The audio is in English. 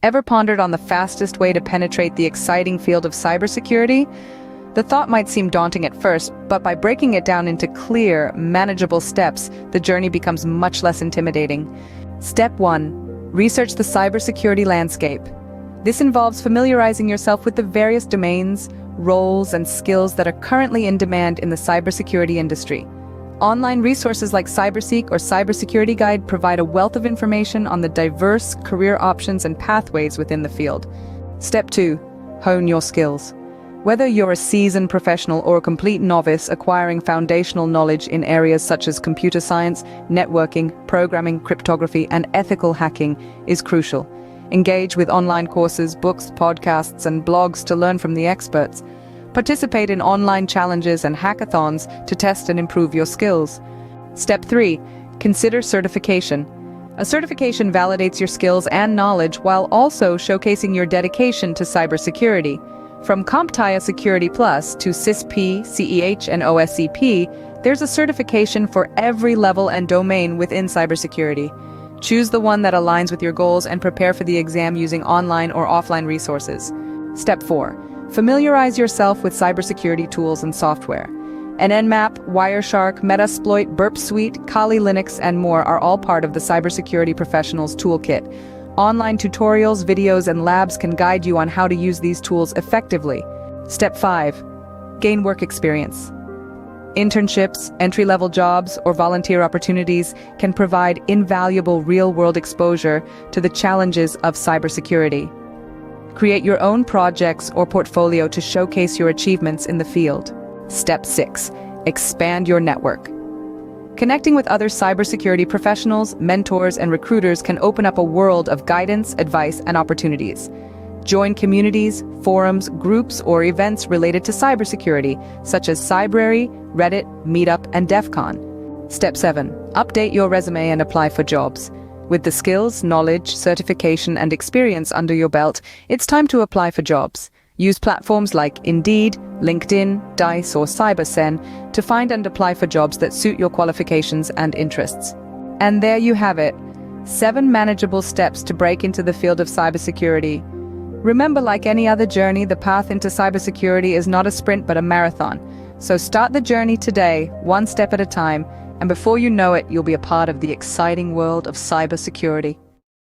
Ever pondered on the fastest way to penetrate the exciting field of cybersecurity? The thought might seem daunting at first, but by breaking it down into clear, manageable steps, the journey becomes much less intimidating. Step 1. Research the cybersecurity landscape. This involves familiarizing yourself with the various domains, roles, and skills that are currently in demand in the cybersecurity industry. Online resources like CyberSeek or Cybersecurity Guide provide a wealth of information on the diverse career options and pathways within the field. Step 2. Hone your skills. Whether you're a seasoned professional or a complete novice, acquiring foundational knowledge in areas such as computer science, networking, programming, cryptography, and ethical hacking is crucial. Engage with online courses, books, podcasts, and blogs to learn from the experts. Participate in online challenges and hackathons to test and improve your skills. Step 3. Consider certification. A certification validates your skills and knowledge while also showcasing your dedication to cybersecurity. From CompTIA Security Plus to CISP, CEH, and OSCP, there's a certification for every level and domain within cybersecurity. Choose the one that aligns with your goals and prepare for the exam using online or offline resources. Step 4. Familiarize yourself with cybersecurity tools and software. Nmap, Wireshark, Metasploit, Burp Suite, Kali Linux, and more are all part of the Cybersecurity Professionals Toolkit. Online tutorials, videos, and labs can guide you on how to use these tools effectively. Step 5. Gain work experience. Internships, entry-level jobs, or volunteer opportunities can provide invaluable real-world exposure to the challenges of cybersecurity. Create your own projects or portfolio to showcase your achievements in the field. Step 6. Expand your network. Connecting with other cybersecurity professionals, mentors, and recruiters can open up a world of guidance, advice, and opportunities. Join communities, forums, groups, or events related to cybersecurity, such as Cybrary, Reddit, Meetup, and DEF CON. Step 7. Update your resume and apply for jobs. With the skills, knowledge, certification, and experience under your belt, it's time to apply for jobs. Use platforms like Indeed, LinkedIn, Dice, or CyberSen to find and apply for jobs that suit your qualifications and interests. And there you have it, 7 manageable steps to break into the field of cybersecurity. Remember, like any other journey, the path into cybersecurity is not a sprint but a marathon. So start the journey today, one step at a time, and before you know it, you'll be a part of the exciting world of cybersecurity.